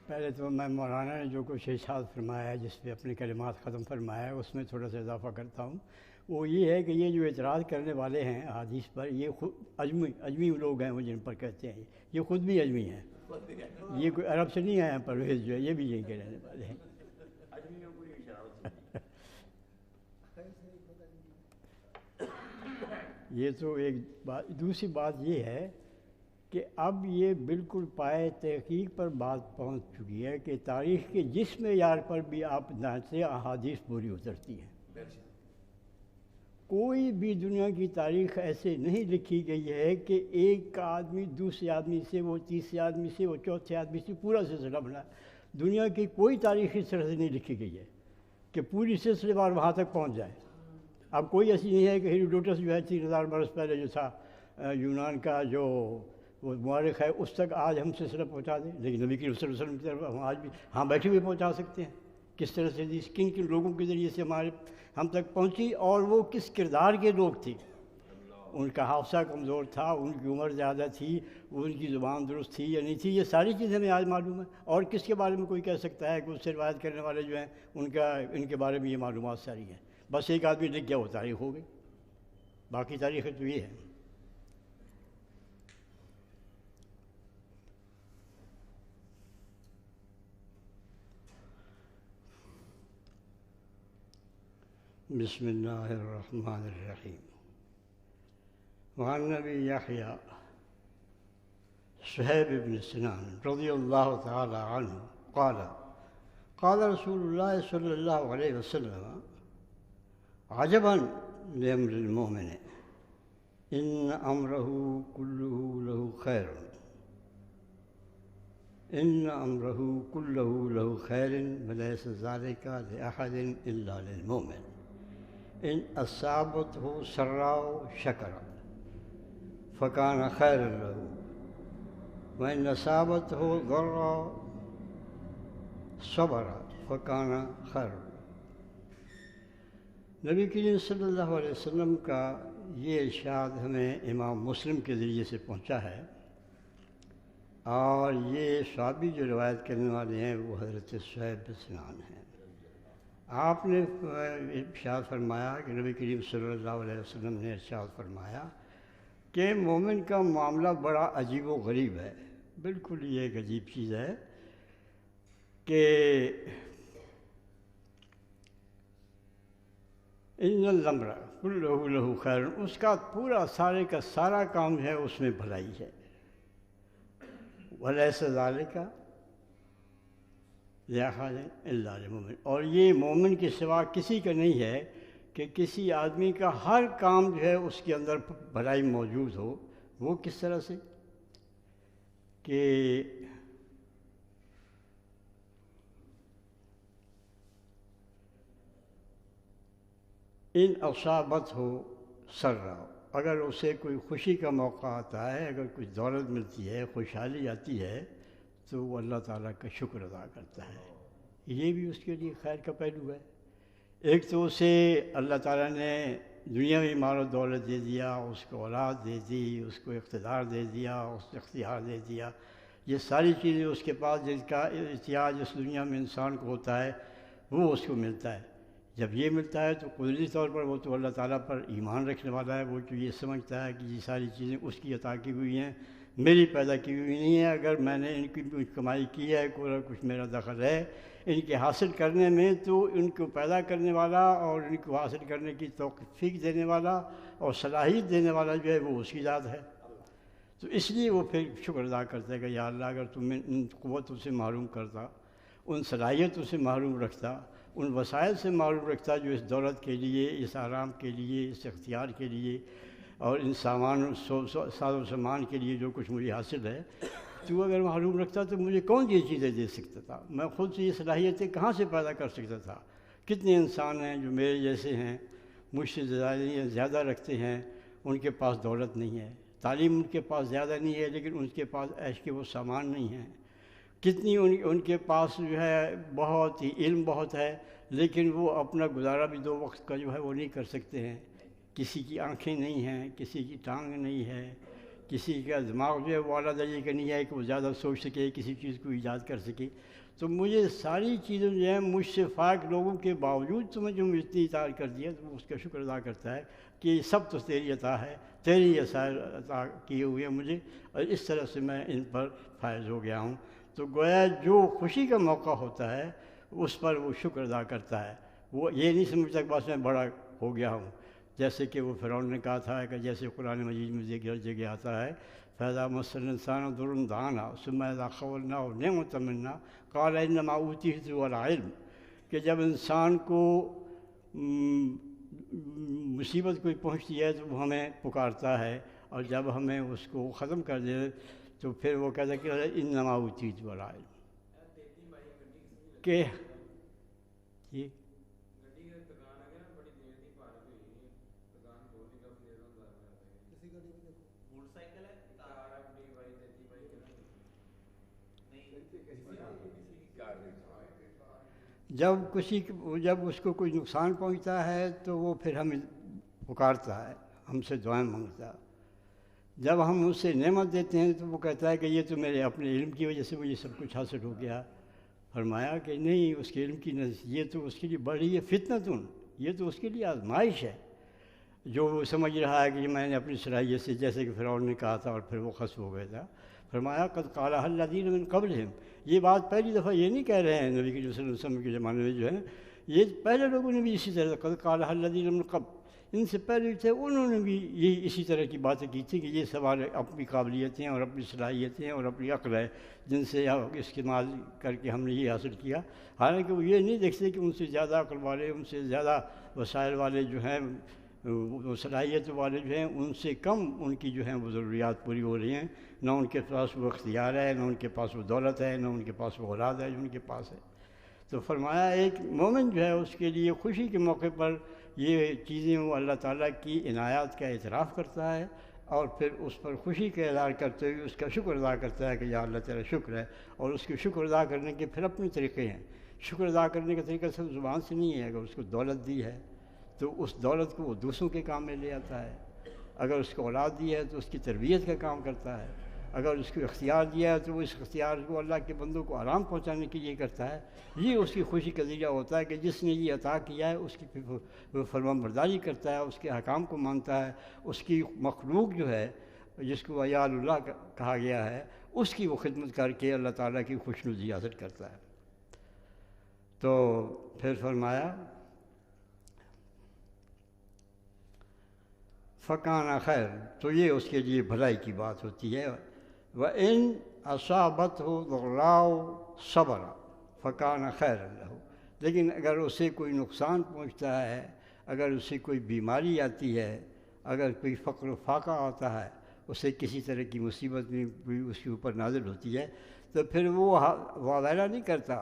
پہلے تو میں مولانا نے جو کچھ ارشاد فرمایا ہے، جس پہ اپنے کلمات ختم فرمایا ہے، اس میں تھوڑا سا اضافہ کرتا ہوں۔ وہ یہ ہے کہ یہ جو اعتراض کرنے والے ہیں احادیث پر، یہ خود اجمی لوگ ہیں، وہ جن پر کہتے ہیں یہ خود بھی اجمی ہیں، یہ کوئی عرب سے نہیں آیا پرویز جو ہے، یہ بھی یہیں کے رہنے والے ہیں۔ یہ تو ایک بات۔ دوسری بات یہ ہے کہ اب یہ بالکل پائے تحقیق پر بات پہنچ چکی ہے کہ تاریخ کے جس معیار پر بھی آپ جانتے احادیث پوری اترتی ہیں۔ کوئی بھی دنیا کی تاریخ ایسے نہیں لکھی گئی ہے کہ ایک آدمی دوسرے آدمی سے، وہ تیسرے آدمی سے، وہ چوتھے آدمی سے پورا سلسلہ بنا۔ دنیا کی کوئی تاریخ اس طرح سے نہیں لکھی گئی ہے کہ پوری سلسلے وار وہاں تک پہنچ جائے۔ اب کوئی ایسی نہیں ہے کہ ہیروڈوٹس جو ہے 3000 برس پہلے جو تھا یونان کا جو وہ مورخ ہے، اس تک آج ہم سلسلہ پہنچا دیں، لیکن نبی کریم صلی اللہ علیہ وسلم کی طرف ہم آج بھی ہاں بیٹھے ہوئے پہنچا سکتے ہیں۔ کس طرح سے کن کن لوگوں کے ذریعے سے ہم تک پہنچی، اور وہ کس کردار کے لوگ تھے۔ ان کا حافظہ کمزور تھا، ان کی عمر زیادہ تھی، ان کی زبان درست تھی یا نہیں تھی، یہ ساری چیزیں ہمیں آج معلوم ہے۔ اور کس کے بارے میں کوئی کہہ سکتا ہے کہ اس سے روایت کرنے والے جو ہیں ان کے بارے میں یہ معلومات ساری ہیں؟ بس ایک آدمی لکھ گیا، وہ تاریخ ہو گئی۔ باقی تاریخیں تو یہ ہے۔ بسم اللہ الرحمن الرحیم۔ وعن ابی یحییٰ صہیب بن سنان رضی اللہ تعالی عنہ قال قال رسول اللہ صلی اللہ علیہ وسلم عجبا لامر المؤمن ان امرہ کلہ لہ خیر ان امرہ کلہ لہ خیر ولیس ذلک لأحد الا للمؤمن ان اصابتہ سراء شکر فکان خیرا لہ وان اصابتہ ضراء صبر فکان خیرا۔ نبی کریم صلی اللہ علیہ وسلم کا یہ ارشاد ہمیں امام مسلم کے ذریعے سے پہنچا ہے، اور یہ صحابی جو روایت کرنے والے ہیں وہ حضرت صہیب بن سنان ہیں۔ آپ نے ارشاد فرمایا کہ نبی کریم صلی اللہ علیہ وسلم نے ارشاد فرمایا کہ مومن کا معاملہ بڑا عجیب و غریب ہے۔ بالکل یہ ایک عجیب چیز ہے کہ ان الامر کلہ لہ خیر، اس کا پورا سارے کا سارا کام ہے اس میں بھلائی ہے۔ ولیس ذالک لأحد الا للمؤمن، اور یہ مومن کے سوا کسی کا نہیں ہے کہ کسی آدمی کا ہر کام جو ہے اس کے اندر بھلائی موجود ہو۔ وہ کس طرح سے کہ ان اصابت ہو سرا، اگر اسے کوئی خوشی کا موقع آتا ہے، اگر کچھ دولت ملتی ہے، خوشحالی آتی ہے، تو وہ اللہ تعالیٰ کا شکر ادا کرتا ہے۔ یہ بھی اس کے لیے خیر کا پہلو ہے۔ ایک تو اسے اللہ تعالیٰ نے دنیا میں مال و دولت دے دیا، اس کو اولاد دے دی، اس کو اقتدار دے دیا، اس کو اختیار دے دیا، یہ ساری چیزیں اس کے پاس جس کا احتیاج اس دنیا میں انسان کو ہوتا ہے وہ اس کو ملتا ہے۔ جب یہ ملتا ہے تو قدرتی طور پر وہ تو اللہ تعالیٰ پر ایمان رکھنے والا ہے، وہ جو یہ سمجھتا ہے کہ یہ ساری چیزیں اس کی عطا کی ہوئی ہیں، میری پیدا کی ہوئی نہیں ہے۔ اگر میں نے ان کی کمائی کی ہے، کوئی کچھ میرا دخل ہے ان کے حاصل کرنے میں، تو ان کو پیدا کرنے والا اور ان کو حاصل کرنے کی توفیق دینے والا اور صلاحیت دینے والا جو ہے وہ اس کی ذات ہے۔ تو اس لیے وہ پھر شکر ادا کرتا ہے کہ یا اللہ اگر تم ان قوتوں سے محروم کرتا، ان صلاحیتوں سے محروم رکھتا، ان وسائل سے معروف رکھتا جو اس دولت کے لیے، اس آرام کے لیے، اس اختیار کے لیے اور ان ساز و سامان کے لیے جو کچھ مجھے حاصل ہے، تو اگر معروف رکھتا تو مجھے کون یہ چیزیں دے سکتا تھا؟ میں خود سے یہ صلاحیتیں کہاں سے پیدا کر سکتا تھا؟ کتنے انسان ہیں جو میرے جیسے ہیں، مجھ سے زیادہ رکھتے ہیں، ان کے پاس دولت نہیں ہے، تعلیم ان کے پاس زیادہ نہیں ہے، لیکن ان کے پاس عیش کے وہ سامان نہیں ہیں۔ کتنی ان کے پاس جو ہے بہت ہی علم بہت ہے، لیکن وہ اپنا گزارا بھی 2 وقت کا جو ہے وہ نہیں کر سکتے ہیں۔ کسی کی آنکھیں نہیں ہیں، کسی کی ٹانگ نہیں ہے، کسی کا دماغ جو ہے وہ اعلیٰ درجے کا نہیں ہے کہ وہ زیادہ سوچ سکے، کسی چیز کو ایجاد کر سکے. تو مجھے ساری چیزیں جو ہیں مجھ سے فائق لوگوں کے باوجود تمہیں جو مجھے اتنی اطاعت کر دیا، تو وہ اس کا شکر ادا کرتا ہے کہ یہ سب تو تیری عطا ہے، تیری عطا کیے ہوئے مجھے، اور اس طرح سے میں ان پر فائز ہو گیا ہوں. تو گویا جو خوشی کا موقع ہوتا ہے اس پر وہ شکر ادا کرتا ہے. وہ یہ نہیں سمجھتا کہ بس میں بڑا ہو گیا ہوں، جیسے کہ وہ فرعون نے کہا تھا کہ جیسے قرآن مجید میں دیگر جگہ آتا ہے فَإِذَا مَسَّ الْإِنسَانَ ضُرٌّ دَعَانَا ثُمَّ إِذَا خَوَّلْنَاهُ نِعْمَةً مِنَّا قَالَ إِنَّمَا أُوتِيتُهُ عَلَىٰ عِلْمٍ، کہ جب انسان کو مصیبت کوئی پہنچتی ہے تو وہ ہمیں پکارتا ہے، اور جب ہمیں اس کو ختم کر دے تو پھر وہ کہتا ہے کہ إِنَّمَا أُوتِيتُهُ عَلَىٰ عِلْمٍ. کہ جی جب اس کو کوئی نقصان پہنچتا ہے تو وہ پھر ہمیں پکارتا ہے، ہم سے دعائیں مانگتا ہے. جب ہم اس سے نعمت دیتے ہیں تو وہ کہتا ہے کہ یہ تو میرے اپنے علم کی وجہ سے مجھے سب کچھ حاصل ہو گیا. فرمایا کہ نہیں، اس کے علم کی یہ تو اس کے لیے بڑی ہے فتنتن، یہ تو اس کے لیے آزمائش ہے. جو وہ سمجھ رہا ہے کہ میں نے اپنی صلاحیت سے، جیسے کہ فرعون نے کہا تھا اور پھر وہ خسف ہو گیا تھا. فرمایا قد قالها الذین من قبلہم، یہ بات پہلی دفعہ یہ نہیں کہہ رہے ہیں نبی کریم صلی اللہ علیہ وسلم کے زمانے میں، جو ہے یہ پہلے لوگوں نے بھی اسی طرح قد قالها الذین من قبل، ان سے پہلے تھے انہوں نے بھی یہی اسی طرح کی باتیں کی تھی کہ یہ سوال اپنی قابلیتیں اور اپنی صلاحیتیں اور اپنی عقل ہے جن سے استعمال کر کے ہم نے یہ حاصل کیا. حالانکہ وہ یہ نہیں دیکھتے کہ ان سے زیادہ عقل والے، ان سے زیادہ وسائل والے جو ہیں، صلاحیت والے جو ہیں، ان سے کم ان کی جو ہیں وہ ضروریات پوری ہو رہی ہیں. نہ ان کے پاس وہ اختیار ہے، نہ ان کے پاس وہ دولت ہے، نہ ان کے پاس وہ اولاد ہے جو ان کے پاس ہے. تو فرمایا ایک مومن جو ہے اس کے لیے خوشی کے موقع پر یہ چیزیں وہ اللہ تعالیٰ کی عنایات کا اعتراف کرتا ہے، اور پھر اس پر خوشی کا اظہار کرتے ہوئے اس کا شکر ادا کرتا ہے کہ یا اللہ تیرا شکر ہے. اور اس کے شکر ادا کرنے کے پھر اپنے طریقے ہیں. شکر ادا کرنے کا طریقہ صرف زبان سے نہیں ہے. اگر اس کو دولت دی ہے تو اس دولت کو وہ دوسروں کے کام میں لے آتا ہے. اگر اس کو اولاد دی ہے تو اس کی تربیت کا کام کرتا ہے. اگر اس کو اختیار دیا ہے تو وہ اس اختیار کو اللہ کے بندوں کو آرام پہنچانے کے لیے کرتا ہے. یہ اس کی خوشی کا ذریعہ ہوتا ہے کہ جس نے یہ عطا کیا ہے اس کی وہ فرمان برداری کرتا ہے، اس کے احکام کو مانتا ہے. اس کی مخلوق جو ہے جس کو عیال اللہ کہا گیا ہے، اس کی وہ خدمت کر کے اللہ تعالیٰ کی خوشنودی حاصل کرتا ہے. تو پھر فرمایا فکانہ خیر، تو یہ اس کے لیے بھلائی کی بات ہوتی ہے. وَإِنْ أَصَابَتْهُ ضَرَّاءُ صَبَرَ فَكَانَ خَيْرًا لَهُ، لیکن اگر اسے کوئی نقصان پہنچتا ہے، اگر اسے کوئی بیماری آتی ہے، اگر کوئی فقر و فاقہ آتا ہے، اسے کسی طرح کی مصیبت بھی اس کے اوپر نازل ہوتی ہے، تو پھر وہ ویلا نہیں کرتا.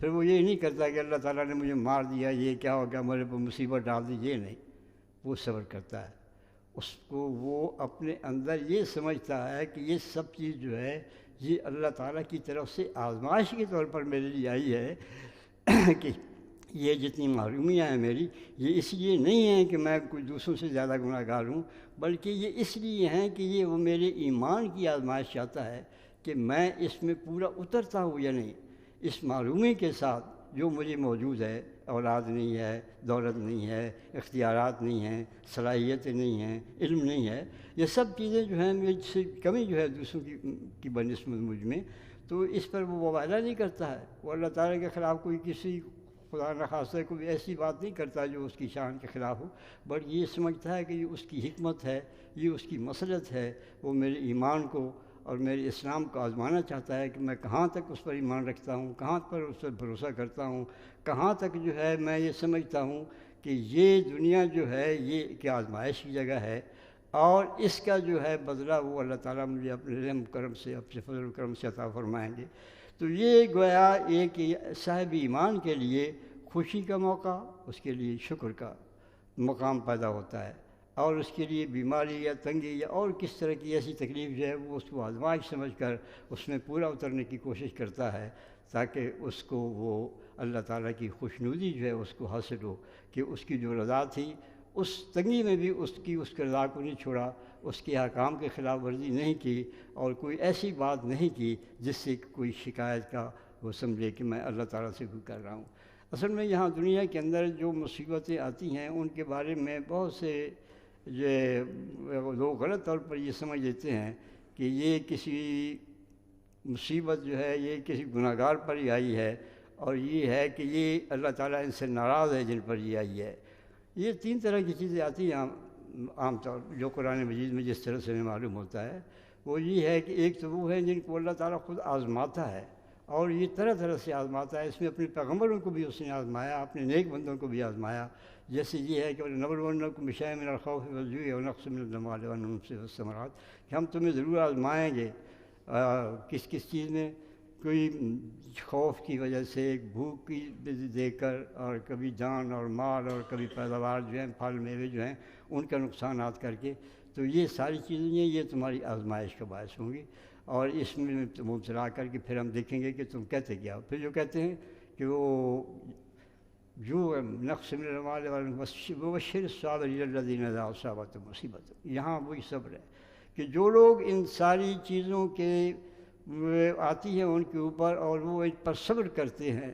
پھر وہ یہ نہیں کرتا کہ اللہ تعالیٰ نے مجھے مار دیا، یہ کیا ہو گیا، میرے پر مصیبت ڈال دی. یہ نہیں، وہ صبر کرتا ہے. اس کو وہ اپنے اندر یہ سمجھتا ہے کہ یہ سب چیز جو ہے یہ اللہ تعالیٰ کی طرف سے آزمائش کے طور پر میرے لیے آئی ہے کہ یہ جتنی محرومیاں ہیں میری، یہ اس لیے نہیں ہیں کہ میں کوئی دوسروں سے زیادہ گناہ گار ہوں، بلکہ یہ اس لیے ہیں کہ یہ وہ میرے ایمان کی آزمائش چاہتا ہے کہ میں اس میں پورا اترتا ہوں یا نہیں. اس محرومی کے ساتھ جو مجھے موجود ہے، اولاد نہیں ہے، دولت نہیں ہے، اختیارات نہیں ہیں، صلاحیتیں نہیں ہیں، علم نہیں ہے، یہ سب چیزیں جو ہیں میری سے کمی جو ہے دوسروں کی بنسبت مجھ میں، تو اس پر وہ مبالغہ نہیں کرتا ہے. وہ اللہ تعالیٰ کے خلاف کوئی کسی خدا نخواستہ کوئی ایسی بات نہیں کرتا جو اس کی شان کے خلاف ہو، بٹ یہ سمجھتا ہے کہ یہ اس کی حکمت ہے، یہ اس کی مصلحت ہے. وہ میرے ایمان کو اور میرے اسلام کو آزمانا چاہتا ہے کہ میں کہاں تک اس پر ایمان رکھتا ہوں، کہاں پر اس پر بھروسہ کرتا ہوں، کہاں تک جو ہے میں یہ سمجھتا ہوں کہ یہ دنیا جو ہے یہ کہ آزمائش کی جگہ ہے، اور اس کا جو ہے بدلہ وہ اللہ تعالیٰ مجھے اپنے رحم کرم سے، اپنے فضل و کرم سے عطا فرمائیں گے. تو یہ گویا ایک صاحب ایمان کے لیے خوشی کا موقع، اس کے لیے شکر کا مقام پیدا ہوتا ہے، اور اس کے لیے بیماری یا تنگی یا اور کس طرح کی ایسی تکلیف جو ہے وہ اس کو آزمائش سمجھ کر اس میں پورا اترنے کی کوشش کرتا ہے، تاکہ اس کو وہ اللہ تعالیٰ کی خوشنودی جو ہے اس کو حاصل ہو، کہ اس کی جو رضا تھی اس تنگی میں بھی اس کی رضا کو نہیں چھوڑا، اس کے احکام کی خلاف ورزی نہیں کی، اور کوئی ایسی بات نہیں کی جس سے کوئی شکایت کا وہ سمجھے کہ میں اللہ تعالیٰ سے کوئی کر رہا ہوں۔ اصل میں یہاں دنیا کے اندر جو مصیبتیں آتی ہیں ان کے بارے میں بہت سے لوگ غلط طور پر یہ سمجھ لیتے ہیں کہ یہ کسی مصیبت جو ہے یہ کسی گناہ گار پر ہی آئی ہے، اور یہ ہے کہ یہ اللہ تعالیٰ ان سے ناراض ہے جن پر یہ آئی ہے۔ یہ تین طرح کی چیزیں آتی ہیں عام طور جو قرآن مجید میں جس طرح سے ہمیں معلوم ہوتا ہے، وہ یہ ہے کہ ایک تو وہ ہے جن کو اللہ تعالیٰ خود آزماتا ہے، اور یہ طرح طرح سے آزماتا ہے۔ اس میں اپنے پیغمبروں کو بھی اس نے آزمایا، اپنے نیک بندوں کو بھی آزمایا، جیسے یہ ہے کہ نبلونکم بشیء من الخوف والجوع ونقص من الاموال والانفس والثمرات، کہ ہم تمہیں ضرور آزمائیں گے۔ کس چیز میں؟ کوئی خوف کی وجہ سے، بھوک کی دے کر، اور کبھی جان اور مال، اور کبھی پیداوار جو ہیں، پھل میوے جو ہیں ان کا نقصانات کر کے۔ تو یہ ساری چیزیں یہ تمہاری آزمائش کا باعث ہوں گی، اور اس میں مبتلا کر کے پھر ہم دیکھیں گے کہ تم کہتے کیا ہو۔ پھر جو کہتے ہیں کہ وہ جو نقص من الاموال وبشر الصابرین الذین اذا اصابتهم مصیبۃ، یہاں وہی صبر ہے کہ جو لوگ ان ساری چیزوں کے آتی ہیں ان کے اوپر اور وہ ان پر صبر کرتے ہیں،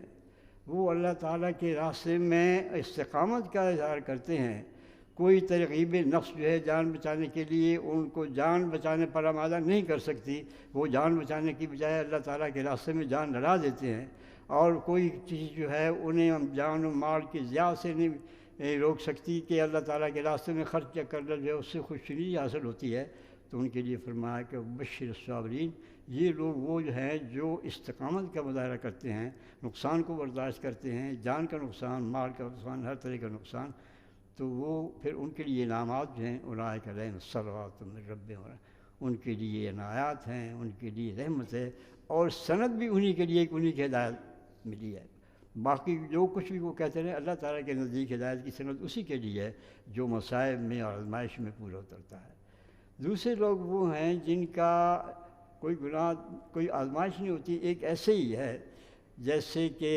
وہ اللہ تعالیٰ کے راستے میں استقامت کا اظہار کرتے ہیں۔ کوئی ترغیب نفس جو ہے جان بچانے کے لیے ان کو جان بچانے پر آمادہ نہیں کر سکتی، وہ جان بچانے کی بجائے اللہ تعالیٰ کے راستے میں جان لڑا دیتے ہیں، اور کوئی چیز جو ہے انہیں ہم جان و مال کی ضیاع سے نہیں روک سکتی کہ اللہ تعالیٰ کے راستے میں خرچ کرنا جو ہے اس سے خوشنودی حاصل ہوتی ہے۔ تو ان کے لیے فرمایا کہ بشر الصابرین، یہ لوگ وہ جو ہیں جو استقامت کا مظاہرہ کرتے ہیں، نقصان کو برداشت کرتے ہیں، جان کا نقصان، مال کا نقصان، ہر طرح کا نقصان، تو وہ پھر ان کے لیے انعامات جو ہیں اولئک علیہم صلوات من ربہم، ان کے لیے عنایات ہیں، ان کے لیے رحمت ہے، اور سند بھی انہی کے لیے کہ انہی کی ہدایت ملی ہے۔ باقی جو کچھ بھی وہ کہتے ہیں اللہ تعالیٰ کے نزدیک ہدایت کی سند اسی کے لیے ہے جو مصائب میں اور آزمائش میں پورا اترتا ہے۔ دوسرے لوگ وہ ہیں جن کا کوئی گناہ، کوئی آزمائش نہیں ہوتی، ایک ایسے ہی ہے جیسے کہ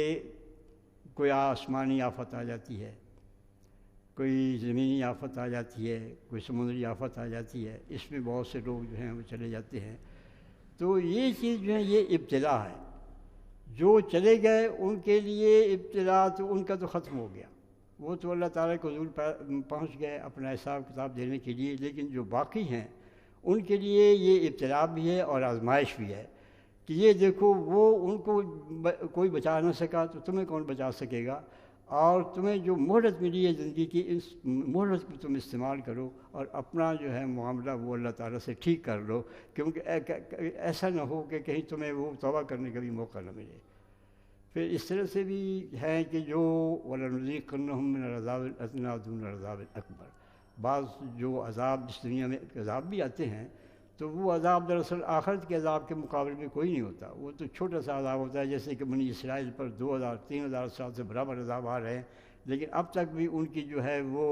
کوئی آسمانی آفت آ جاتی ہے، کوئی زمینی آفت آ جاتی ہے، کوئی سمندری آفت آ جاتی ہے، اس میں بہت سے لوگ جو ہیں وہ چلے جاتے ہیں۔ تو یہ چیز جو ہے یہ ابتلا ہے، جو چلے گئے ان کے لیے ابتلا تو ان کا تو ختم ہو گیا، وہ تو اللہ تعالیٰ کو حضور پہنچ گئے اپنا حساب کتاب دینے کے لیے، لیکن جو باقی ہیں ان کے لیے یہ ابتلا بھی ہے اور آزمائش بھی ہے کہ یہ دیکھو وہ ان کو کوئی بچا نہ سکا تو تمہیں کون بچا سکے گا، اور تمہیں جو مہلت ملی ہے زندگی کی اس مہلت کو تم استعمال کرو اور اپنا جو ہے معاملہ وہ اللہ تعالیٰ سے ٹھیک کر لو، کیونکہ ایسا نہ ہو کہ کہیں تمہیں وہ توبہ کرنے کا بھی موقع نہ ملے۔ پھر اس طرح سے بھی ہے کہ جو وَلَنُذِيقَنَّهُم مِّنَ الْعَذَابِ الْأَدْنَىٰ دُونَ الْعَذَابِ الْأَكْبَرِ، بعض جو عذاب اس دنیا میں عذاب بھی آتے ہیں تو وہ عذاب دراصل آخرت کے عذاب کے مقابلے میں کوئی نہیں ہوتا، وہ تو چھوٹا سا عذاب ہوتا ہے، جیسے کہ بنی اسرائیل پر 2000-3000 سال سے برابر عذاب آ رہے ہیں، لیکن اب تک بھی ان کی جو ہے وہ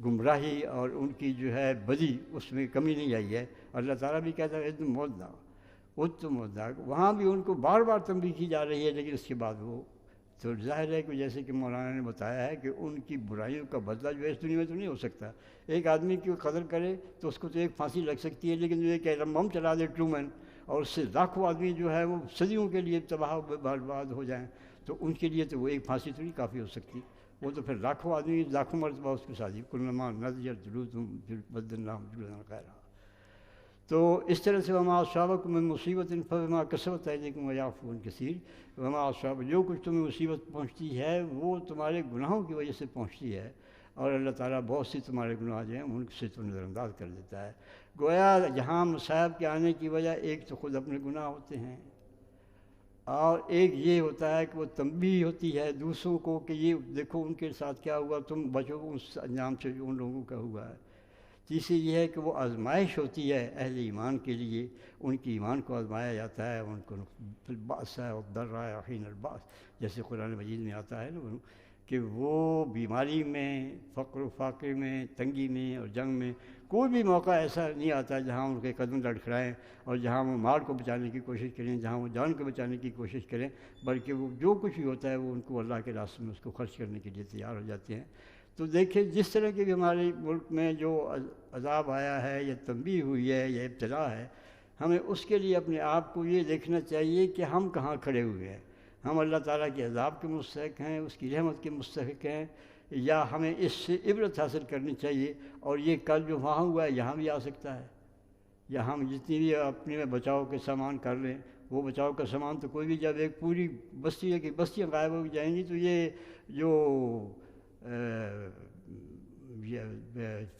گمراہی اور ان کی جو ہے بدی اس میں کمی نہیں آئی ہے۔ اللہ تعالیٰ بھی کہتا ہے تم مودناک، وہاں بھی ان کو بار بار تنبیہ کی جا رہی ہے، لیکن اس کے بعد وہ تو ظاہر ہے کہ جیسے کہ مولانا نے بتایا ہے کہ ان کی برائیوں کا بدلہ جو ہے اس دنیا میں تو نہیں ہو سکتا۔ ایک آدمی کی قدر کرے تو اس کو تو ایک پھانسی لگ سکتی ہے، لیکن جو ایک بم چلا دے ٹرومین اور اس سے لاکھوں آدمی جو ہے وہ صدیوں کے لیے تباہ برباد ہو جائیں، تو ان کے لیے تو وہ ایک پھانسی تو نہیں کافی ہو سکتی، وہ تو پھر لاکھوں آدمی لاکھوں مرتبہ اس کے ساتھ کلما نضجت جلودہم بدلناہم جلودا غیرہا۔ تو اس طرح سے وما اصابکم من مصیبت فبما کسبت ایدیکم ویعفو عن کثیر، وما اصاب، جو کچھ تمہیں مصیبت پہنچتی ہے وہ تمہارے گناہوں کی وجہ سے پہنچتی ہے، اور اللہ تعالیٰ بہت سی تمہارے گناہ جو ہیں ان سے تو نظر انداز کر دیتا ہے۔ گویا یہاں مصائب کے آنے کی وجہ ایک تو خود اپنے گناہ ہوتے ہیں، اور ایک یہ ہوتا ہے کہ وہ تنبیہ ہوتی ہے دوسروں کو کہ یہ دیکھو ان کے ساتھ کیا ہوا، تم بچو اس انجام سے جو ان لوگوں کا ہوا ہے۔ تیسری یہ ہے کہ وہ آزمائش ہوتی ہے اہل ایمان کے لیے، ان کی ایمان کو آزمایا جاتا ہے، ان کو الباس ہے والضراء حین الباس، جیسے قرآن مجید میں آتا ہے نا کہ وہ بیماری میں، فقر و فاقے میں، تنگی میں اور جنگ میں کوئی بھی موقع ایسا نہیں آتا جہاں ان کے قدم لڑکھڑائیں اور جہاں وہ مال کو بچانے کی کوشش کریں، جہاں وہ جان کو بچانے کی کوشش کریں، بلکہ وہ جو کچھ بھی ہوتا ہے وہ ان کو اللہ کے راستے میں اس کو خرچ کرنے کے لیے تیار ہو جاتے ہیں۔ تو دیکھیں جس طرح کے بھی ہمارے ملک میں جو عذاب آیا ہے یا تنبیہ ہوئی ہے یا ابتلا ہے، ہمیں اس کے لیے اپنے آپ کو یہ دیکھنا چاہیے کہ ہم کہاں کھڑے ہوئے ہیں۔ ہم اللہ تعالیٰ کے عذاب کے مستحق ہیں، اس کی رحمت کے مستحق ہیں، یا ہمیں اس سے عبرت حاصل کرنی چاہیے اور یہ کل جو وہاں ہوا ہے یہاں بھی آ سکتا ہے۔ یا ہم جتنی بھی اپنے میں بچاؤ کے سامان کر لیں، وہ بچاؤ کا سامان تو کوئی بھی، جب ایک پوری بستی ہے کہ بستیاں غائب ہو جائیں گی تو یہ جو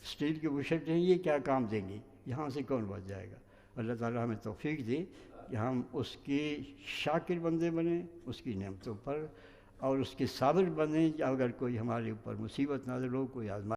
اسٹیل کے بشٹ ہیں یہ کیا کام دیں گی، یہاں سے کون بچ جائے گا۔ اللہ تعالیٰ ہمیں توفیق دے کہ ہم اس کے شاکر بندے بنیں اس کی نعمتوں پر، اور اس کے صابر بنیں اگر کوئی ہمارے اوپر مصیبت نازل ہو، کوئی آزمائش